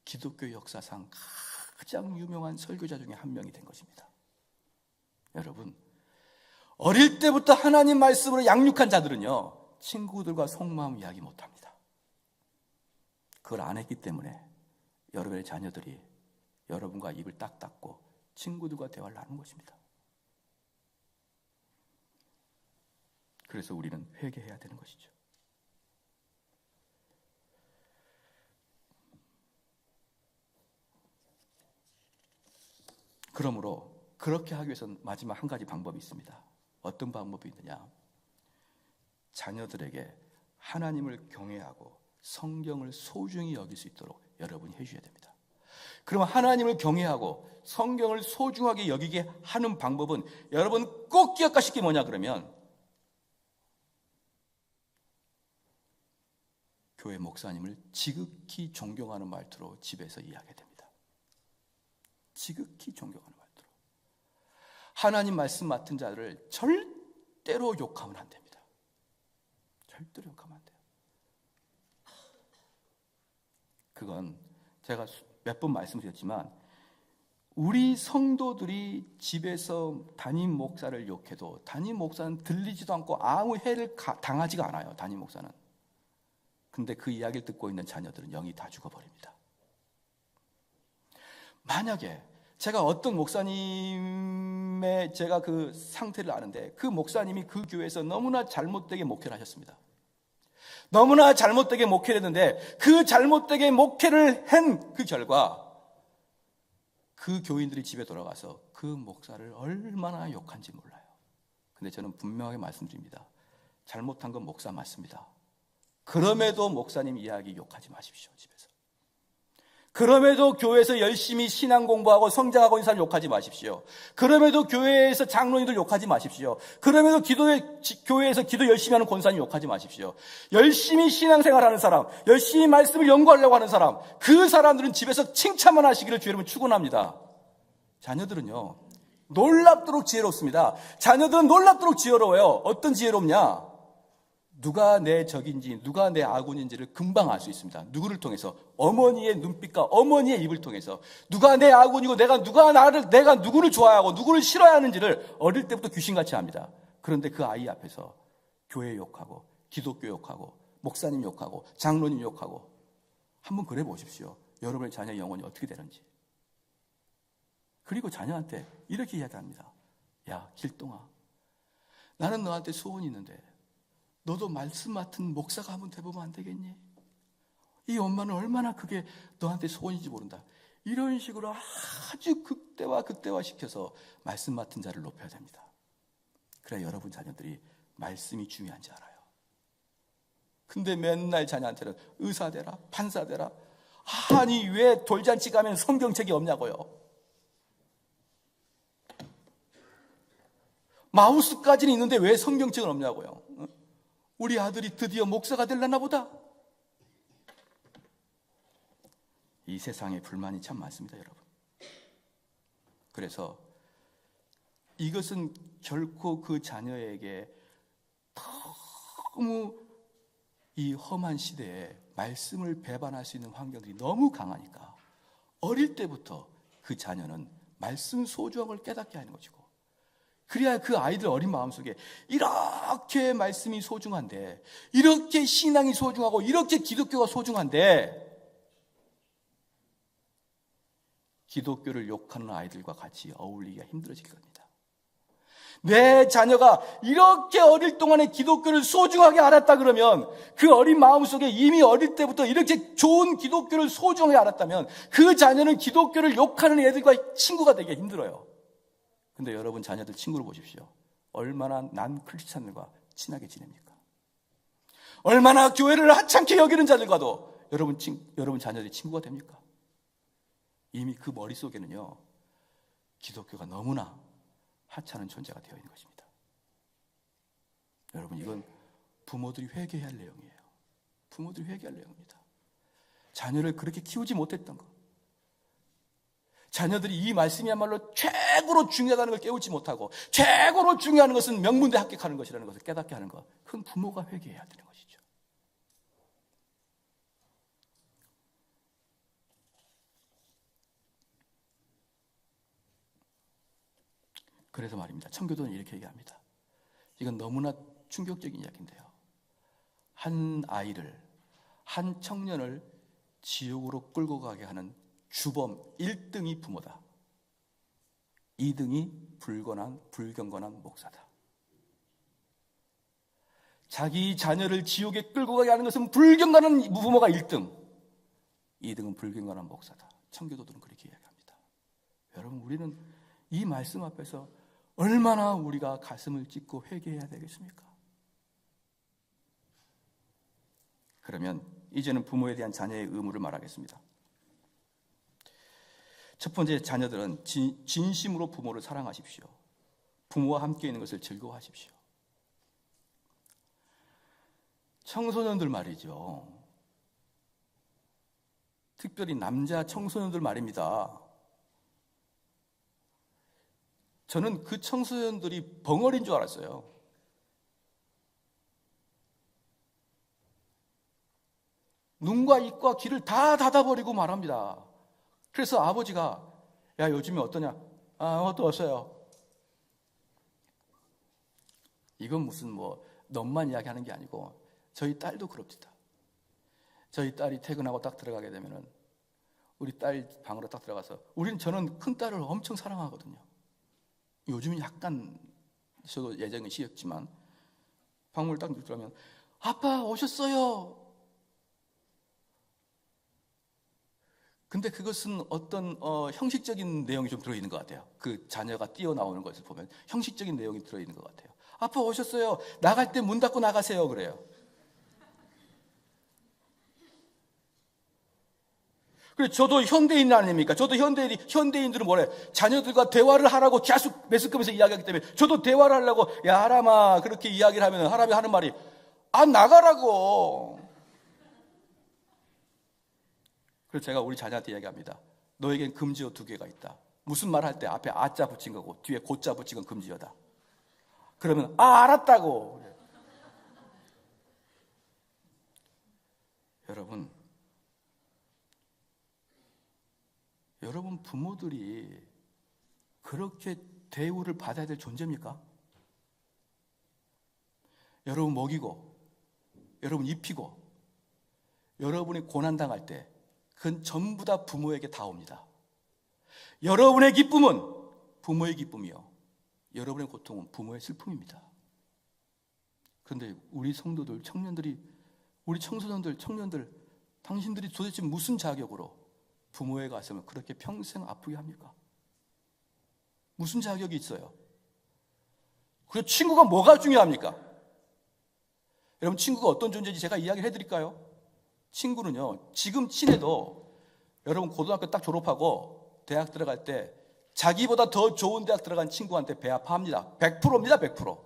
기독교 역사상 가장 유명한 설교자 중에 한 명이 된 것입니다. 여러분, 어릴 때부터 하나님 말씀으로 양육한 자들은요, 친구들과 속마음 이야기 못합니다. 그걸 안 했기 때문에 여러분의 자녀들이 여러분과 입을 딱 닫고 친구들과 대화를 나누는 것입니다. 그래서 우리는 회개해야 되는 것이죠. 그러므로 그렇게 하기 위해서는 마지막 한 가지 방법이 있습니다. 어떤 방법이 있느냐? 자녀들에게 하나님을 경외하고 성경을 소중히 여길 수 있도록 여러분이 해주셔야 됩니다. 그럼 하나님을 경외하고 성경을 소중하게 여기게 하는 방법은 여러분 꼭 기억하실 게 뭐냐 그러면 교회 목사님을 지극히 존경하는 말투로 집에서 이야기하게 됩니다. 지극히 존경하는 말투로. 하나님 말씀 맡은 자를 절대로 욕하면 안 됩니다. 절대로 욕하면 안 돼요. 그건 제가 몇 번 말씀드렸지만 우리 성도들이 집에서 담임 목사를 욕해도 담임 목사는 들리지도 않고 아무 해를 당하지가 않아요. 담임 목사는. 근데 그 이야기를 듣고 있는 자녀들은 영이 다 죽어버립니다. 만약에 제가 어떤 목사님의 제가 그 상태를 아는데 그 목사님이 그 교회에서 너무나 잘못되게 목회를 하셨습니다. 너무나 잘못되게 목회를 했는데 그 잘못되게 목회를 한 그 결과 그 교인들이 집에 돌아가서 그 목사를 얼마나 욕한지 몰라요. 근데 저는 분명하게 말씀드립니다. 잘못한 건 목사 맞습니다. 그럼에도 목사님 이야기 욕하지 마십시오. 집에서. 그럼에도 교회에서 열심히 신앙 공부하고 성장하고 있는 사람 욕하지 마십시오. 그럼에도 교회에서 장로님들 욕하지 마십시오. 그럼에도 교회에서 기도 열심히 하는 권사님 욕하지 마십시오. 열심히 신앙생활하는 사람, 열심히 말씀을 연구하려고 하는 사람, 그 사람들은 집에서 칭찬만 하시기를 주의 이름으로 축원합니다. 자녀들은요, 놀랍도록 지혜롭습니다. 자녀들은 놀랍도록 지혜로워요. 어떤 지혜롭냐? 누가 내 적인지 누가 내 아군인지를 금방 알 수 있습니다. 누구를 통해서? 어머니의 눈빛과 어머니의 입을 통해서 누가 내 아군이고 내가 누구를 좋아하고 누구를 싫어하는지를 어릴 때부터 귀신같이 압니다. 그런데 그 아이 앞에서 교회 욕하고 기독교 욕하고 목사님 욕하고 장로님 욕하고 한번 그래 보십시오. 여러분의 자녀의 영혼이 어떻게 되는지. 그리고 자녀한테 이렇게 이야기합니다. 야, 길동아, 나는 너한테 소원이 있는데 너도 말씀 맡은 목사가 한번 돼보면 안 되겠니? 이 엄마는 얼마나 그게 너한테 소원인지 모른다. 이런 식으로 아주 극대화시켜서 말씀 맡은 자를 높여야 됩니다. 그래야 여러분 자녀들이 말씀이 중요한지 알아요. 근데 맨날 자녀한테는 의사 되라, 판사 되라. 아니 왜 돌잔치 가면 성경책이 없냐고요. 마우스까지는 있는데 왜 성경책은 없냐고요. 우리 아들이 드디어 목사가 되려나 보다. 이 세상에 불만이 참 많습니다, 여러분. 그래서 이것은 결코 그 자녀에게 너무 이 험한 시대에 말씀을 배반할 수 있는 환경들이 너무 강하니까 어릴 때부터 그 자녀는 말씀 소중함을 깨닫게 하는 것이고, 그래야 그 아이들 어린 마음속에 이렇게 말씀이 소중한데, 이렇게 신앙이 소중하고 이렇게 기독교가 소중한데 기독교를 욕하는 아이들과 같이 어울리기가 힘들어질 겁니다. 내 자녀가 이렇게 어릴 동안에 기독교를 소중하게 알았다 그러면, 그 어린 마음속에 이미 어릴 때부터 이렇게 좋은 기독교를 소중하게 알았다면 그 자녀는 기독교를 욕하는 애들과 친구가 되기 힘들어요. 근데 여러분 자녀들 친구를 보십시오. 얼마나 난 크리스찬들과 친하게 지냅니까? 얼마나 교회를 하찮게 여기는 자들과도 여러분 자녀들이 친구가 됩니까? 이미 그 머릿속에는요, 기독교가 너무나 하찮은 존재가 되어 있는 것입니다. 여러분, 이건 부모들이 회개해야 할 내용이에요. 부모들이 회개할 내용입니다. 자녀를 그렇게 키우지 못했던 것, 자녀들이 이 말씀이야말로 최고로 중요하다는 걸 깨우지 못하고 최고로 중요한 것은 명문대 합격하는 것이라는 것을 깨닫게 하는 것, 그건 부모가 회개해야 되는 것이죠. 그래서 말입니다. 청교도는 이렇게 얘기합니다. 이건 너무나 충격적인 이야기인데요, 한 아이를, 한 청년을 지옥으로 끌고 가게 하는 주범 1등이 부모다. 2등이 불경건한 목사다. 자기 자녀를 지옥에 끌고 가게 하는 것은 불경건한 부모가 1등, 2등은 불경건한 목사다. 청교도들은 그렇게 이야기합니다. 여러분, 우리는 이 말씀 앞에서 얼마나 우리가 가슴을 찢고 회개해야 되겠습니까? 그러면 이제는 부모에 대한 자녀의 의무를 말하겠습니다. 첫 번째, 자녀들은 진심으로 부모를 사랑하십시오. 부모와 함께 있는 것을 즐거워하십시오. 청소년들 말이죠. 특별히 남자 청소년들 말입니다. 저는 그 청소년들이 벙어리인 줄 알았어요. 눈과 입과 귀를 다 닫아버리고 말합니다. 그래서 아버지가 야 요즘에 어떠냐? 어떠세요? 이건 무슨 뭐 너만 이야기하는 게 아니고 저희 딸도 그럽니다. 저희 딸이 퇴근하고 딱 들어가게 되면은 우리 딸 방으로 딱 들어가서 저는 큰 딸을 엄청 사랑하거든요. 요즘은 약간 저도 예전에 시였지만 방문을 딱 들어가면 아빠 오셨어요. 근데 그것은 어떤 형식적인 내용이 좀 들어있는 것 같아요. 그 자녀가 뛰어나오는 것을 보면 형식적인 내용이 들어있는 것 같아요. 아빠 오셨어요. 나갈 때 문 닫고 나가세요. 그래요. 그래서 저도 현대인 아닙니까? 저도 현대인들은 뭐래? 자녀들과 대화를 하라고 계속 매스컴에서 이야기하기 때문에 저도 대화를 하려고 야 하람아 그렇게 이야기를 하면 하람이 하는 말이 나가라고. 그래서 제가 우리 자녀한테 이야기합니다. 너에겐 금지어 2개가 있다. 무슨 말 할 때 앞에 아자 붙인 거고 뒤에 고자 붙인 건 금지어다. 그러면 알았다고. 여러분 부모들이 그렇게 대우를 받아야 될 존재입니까? 여러분 먹이고 여러분 입히고 여러분이 고난당할 때 그건 전부 다 부모에게 다 옵니다. 여러분의 기쁨은 부모의 기쁨이요 여러분의 고통은 부모의 슬픔입니다. 그런데 우리 성도들, 청년들이 우리 청소년들, 청년들 당신들이 도대체 무슨 자격으로 부모의 가슴을 그렇게 평생 아프게 합니까? 무슨 자격이 있어요? 그리고 친구가 뭐가 중요합니까? 여러분 친구가 어떤 존재인지 제가 이야기를 해드릴까요? 친구는요 지금 친해도 여러분 고등학교 딱 졸업하고 대학 들어갈 때 자기보다 더 좋은 대학 들어간 친구한테 배 아파합니다. 100%입니다. 100%.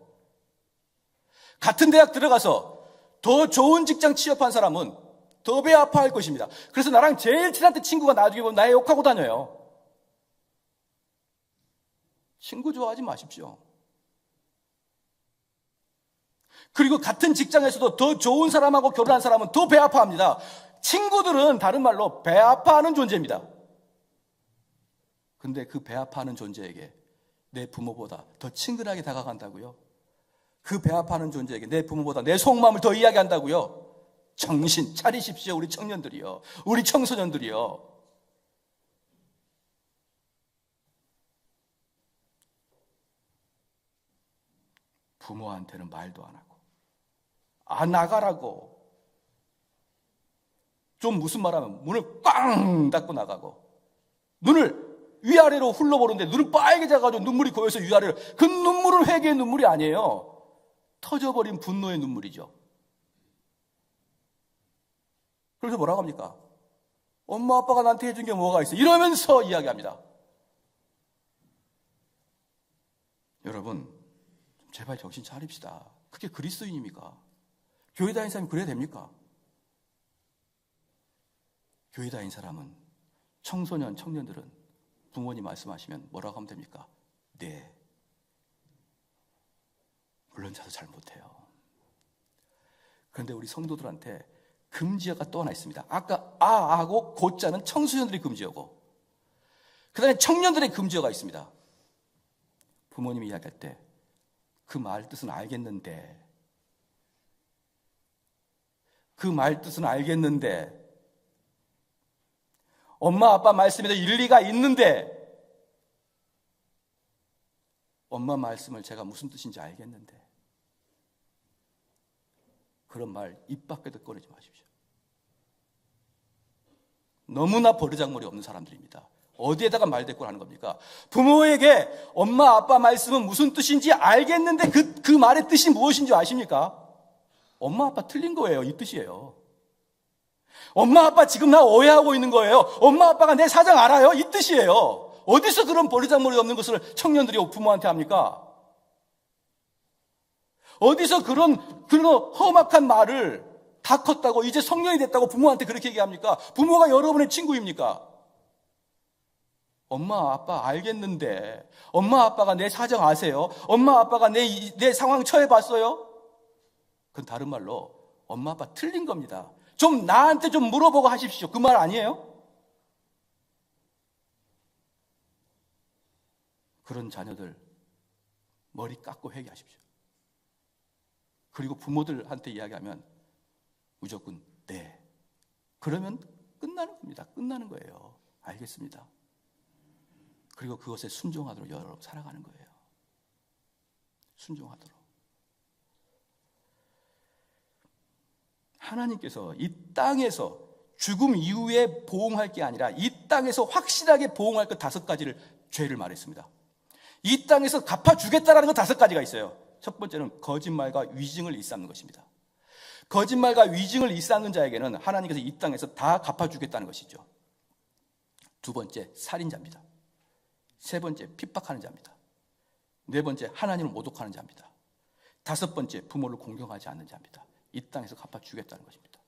같은 대학 들어가서 더 좋은 직장 취업한 사람은 더 배 아파할 것입니다. 그래서 나랑 제일 친한 친구가 나중에 보면 나의 욕하고 다녀요. 친구 좋아하지 마십시오. 그리고 같은 직장에서도 더 좋은 사람하고 결혼한 사람은 더 배 아파합니다. 친구들은 다른 말로 배 아파하는 존재입니다. 근데 그 배 아파하는 존재에게 내 부모보다 더 친근하게 다가간다고요? 그 배 아파하는 존재에게 내 부모보다 내 속마음을 더 이야기한다고요? 정신 차리십시오. 우리 청년들이요. 우리 청소년들이요. 부모한테는 말도 안 하고 나가라고 좀 무슨 말하면 문을 꽝 닫고 나가고 눈을 위아래로 흘러보는데 눈을 빨개져가지고 눈물이 고여서 위아래로 그 눈물은 회개의 눈물이 아니에요. 터져버린 분노의 눈물이죠. 그래서 뭐라고 합니까? 엄마 아빠가 나한테 해준 게 뭐가 있어? 이러면서 이야기합니다. 여러분 제발 정신 차립시다. 그게 그리스도인입니까? 교회 다니는 사람이 그래야 됩니까? 교회 다니는 사람은 청소년, 청년들은 부모님 말씀하시면 뭐라고 하면 됩니까? 네. 물론 저도 잘 못해요. 그런데 우리 성도들한테 금지어가 또 하나 있습니다. 아까 하고 고자는 청소년들의 금지어고 그 다음에 청년들의 금지어가 있습니다. 부모님이 이야기할 때 그 말 뜻은 알겠는데 그 말 뜻은 알겠는데 엄마 아빠 말씀에도 일리가 있는데 엄마 말씀을 제가 무슨 뜻인지 알겠는데 그런 말 입 밖에도 꺼내지 마십시오. 너무나 버르장머리 없는 사람들입니다. 어디에다가 말대꾸를 하는 겁니까? 부모에게 엄마 아빠 말씀은 무슨 뜻인지 알겠는데 그 말의 뜻이 무엇인지 아십니까? 엄마 아빠 틀린 거예요. 이 뜻이에요. 엄마 아빠 지금 나 오해하고 있는 거예요. 엄마 아빠가 내 사정 알아요. 이 뜻이에요. 어디서 그런 버르장머리 없는 것을 청년들이 부모한테 합니까? 어디서 그런 험악한 말을 다 컸다고 이제 성년이 됐다고 부모한테 그렇게 얘기합니까? 부모가 여러분의 친구입니까? 엄마 아빠 알겠는데, 엄마 아빠가 내 사정 아세요? 엄마 아빠가 내 상황 처해봤어요? 그건 다른 말로 엄마 아빠 틀린 겁니다. 좀 나한테 좀 물어보고 하십시오. 그 말 아니에요? 그런 자녀들 머리 깎고 회개하십시오. 그리고 부모들한테 이야기하면 무조건 네. 그러면 끝나는 겁니다. 끝나는 거예요. 알겠습니다. 그리고 그것에 순종하도록 여러분 살아가는 거예요. 순종하도록. 하나님께서 이 땅에서 죽음 이후에 보응할 게 아니라 이 땅에서 확실하게 보응할 것 5가지를 죄를 말했습니다. 이 땅에서 갚아주겠다라는 것 5가지가 있어요. 첫 번째는 거짓말과 위증을 일삼는 것입니다. 거짓말과 위증을 일삼는 자에게는 하나님께서 이 땅에서 다 갚아주겠다는 것이죠. 두 번째, 살인자입니다. 세 번째, 핍박하는 자입니다. 네 번째, 하나님을 모독하는 자입니다. 다섯 번째, 부모를 공경하지 않는 자입니다. 이 땅에서 갚아주겠다는 것입니다.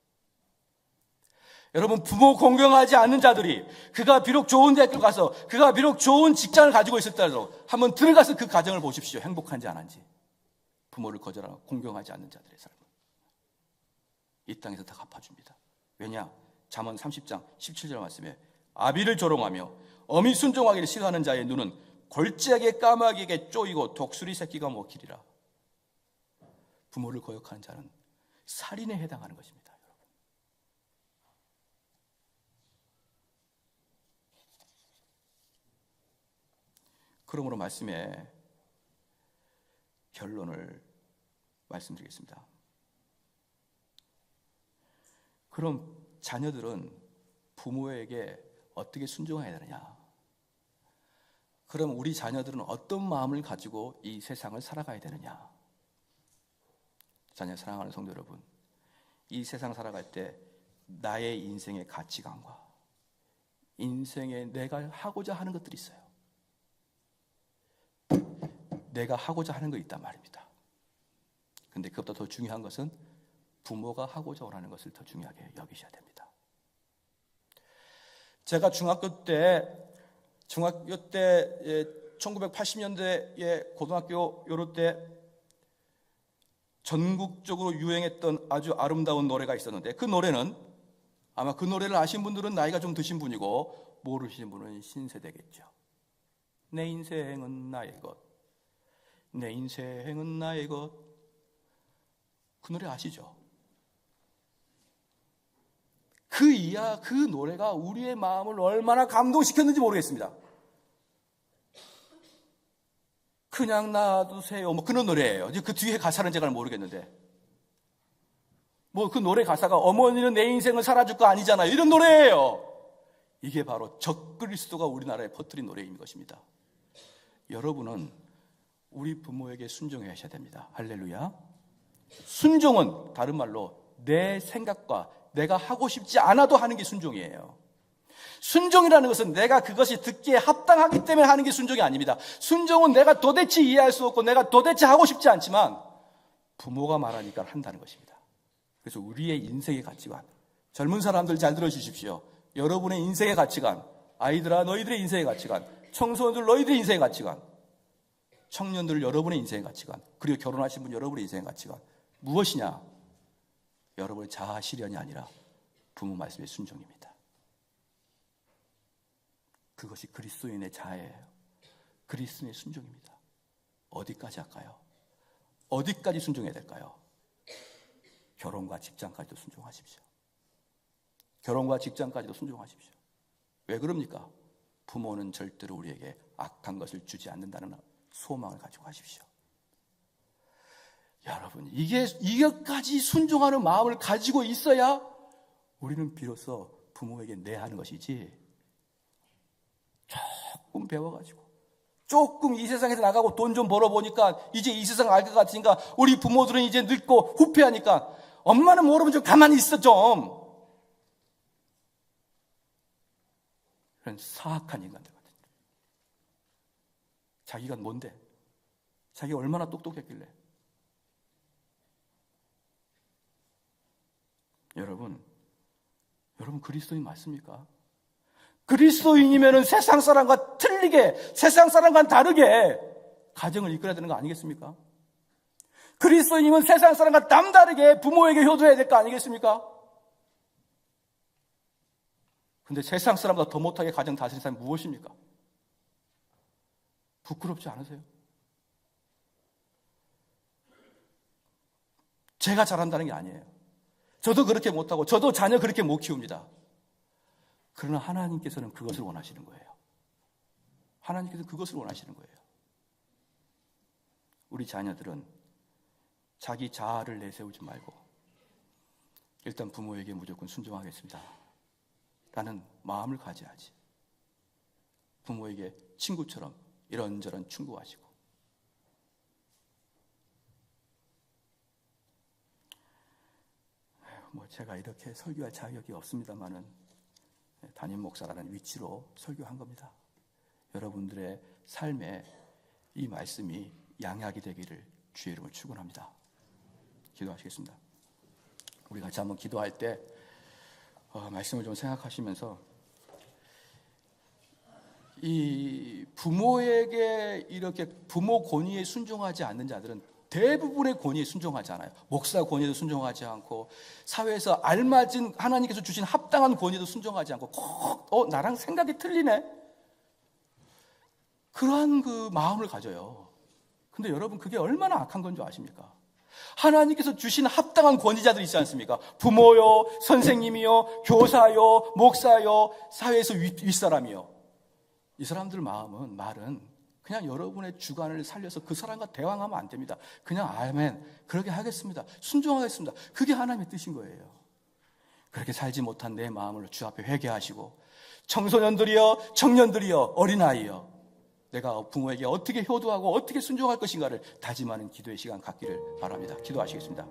여러분, 부모 공경하지 않는 자들이 그가 비록 좋은 대학교 가서 그가 비록 좋은 직장을 가지고 있었다고 한번 들어가서 그 가정을 보십시오. 행복한지 안 한지. 부모를 거절하고 공경하지 않는 자들의 삶은 이 땅에서 다 갚아줍니다. 왜냐? 잠언 30장 17절 말씀에 아비를 조롱하며 어미 순종하기를 싫어하는 자의 눈은 골짜기의 까마귀에게 쪼이고 독수리 새끼가 먹히리라. 부모를 거역하는 자는 살인에 해당하는 것입니다. 여러분. 그러므로 말씀의 결론을 말씀드리겠습니다. 그럼 자녀들은 부모에게 어떻게 순종해야 되느냐? 그럼 우리 자녀들은 어떤 마음을 가지고 이 세상을 살아가야 되느냐? 자녀 사랑하는 성도 여러분, 이 세상 살아갈 때 나의 인생의 가치관과 인생에 내가 하고자 하는 것들이 있어요. 내가 하고자 하는 거 있단 말입니다. 근데 그것보다 더 중요한 것은 부모가 하고자 원하는 것을 더 중요하게 여기셔야 됩니다. 제가 중학교 때 1980년대에 고등학교 요럴 때 전국적으로 유행했던 아주 아름다운 노래가 있었는데 그 노래는 아마 그 노래를 아신 분들은 나이가 좀 드신 분이고 모르시는 분은 신세대겠죠. 내 인생은 나의 것, 내 인생은 나의 것. 그 노래 아시죠? 그 노래가 우리의 마음을 얼마나 감동시켰는지 모르겠습니다. 그냥 놔두세요. 뭐 그런 노래예요. 그 뒤에 가사는 제가 모르겠는데. 뭐 그 노래 가사가 어머니는 내 인생을 살아줄 거 아니잖아요. 이런 노래예요. 이게 바로 적그리스도가 우리나라에 퍼뜨린 노래인 것입니다. 여러분은 우리 부모에게 순종하셔야 됩니다. 할렐루야. 순종은 다른 말로 내 생각과 내가 하고 싶지 않아도 하는 게 순종이에요. 순종이라는 것은 내가 그것이 듣기에 합당하기 때문에 하는 게 순종이 아닙니다. 순종은 내가 도대체 이해할 수 없고 내가 도대체 하고 싶지 않지만 부모가 말하니까 한다는 것입니다. 그래서 우리의 인생의 가치관, 젊은 사람들 잘 들어주십시오. 여러분의 인생의 가치관, 아이들아 너희들의 인생의 가치관, 청소년들 너희들의 인생의 가치관, 청년들 여러분의 인생의 가치관, 그리고 결혼하신 분 여러분의 인생의 가치관 무엇이냐? 여러분의 자아 실현이 아니라 부모 말씀의 순종입니다. 그것이 그리스도인의 자아예요. 그리스도인의 순종입니다. 어디까지 할까요? 어디까지 순종해야 될까요? 결혼과 직장까지도 순종하십시오. 결혼과 직장까지도 순종하십시오. 왜 그럽니까? 부모는 절대로 우리에게 악한 것을 주지 않는다는 소망을 가지고 하십시오. 여러분, 이것까지 순종하는 마음을 가지고 있어야 우리는 비로소 부모에게 내야 하는 것이지, 조금 배워가지고 조금 이 세상에서 나가고 돈 좀 벌어보니까 이제 이 세상 알 것 같으니까 우리 부모들은 이제 늙고 후패하니까 엄마는 모르면 좀 가만히 있어 좀. 그런 사악한 인간들 같은. 자기가 뭔데? 자기가 얼마나 똑똑했길래? 여러분 그리스도인 맞습니까? 그리스도인이면은 세상 사람과 틀리게, 세상 사람과 다르게 가정을 이끌어야 되는 거 아니겠습니까? 그리스도인이면 세상 사람과 남다르게 부모에게 효도해야 될 거 아니겠습니까? 근데 세상 사람보다 더 못하게 가정 다스리는 사람이 무엇입니까? 부끄럽지 않으세요? 제가 잘한다는 게 아니에요. 저도 그렇게 못하고 저도 자녀 그렇게 못 키웁니다. 그러나 하나님께서는 그것을 원하시는 거예요. 하나님께서 그것을 원하시는 거예요. 우리 자녀들은 자기 자아를 내세우지 말고 일단 부모에게 무조건 순종하겠습니다 라는 마음을 가져야지. 부모에게 친구처럼 이런저런 충고하시고. 제가 이렇게 설교할 자격이 없습니다만은 담임 목사라는 위치로 설교한 겁니다. 여러분들의 삶에 이 말씀이 양약이 되기를 주의 이름으로 축원합니다. 기도하시겠습니다. 우리 같이 한번 기도할 때 말씀을 좀 생각하시면서 이 부모에게 이렇게 부모 권위에 순종하지 않는 자들은 대부분의 권위에 순종하지 않아요. 목사 권위에도 순종하지 않고 사회에서 알맞은 하나님께서 주신 합당한 권위에도 순종하지 않고 꼭 나랑 생각이 틀리네? 그러한 그 마음을 가져요. 근데 여러분 그게 얼마나 악한 건 줄 아십니까? 하나님께서 주신 합당한 권위자들 있지 않습니까? 부모요, 선생님이요, 교사요, 목사요, 사회에서 윗사람이요. 이 사람들 말은 그냥 여러분의 주관을 살려서 그 사람과 대화하면 안 됩니다. 그냥 아멘, 그렇게 하겠습니다. 순종하겠습니다. 그게 하나님의 뜻인 거예요. 그렇게 살지 못한 내 마음을 주 앞에 회개하시고 청소년들이여, 청년들이여, 어린아이여, 내가 부모에게 어떻게 효도하고 어떻게 순종할 것인가를 다짐하는 기도의 시간 갖기를 바랍니다. 기도하시겠습니다.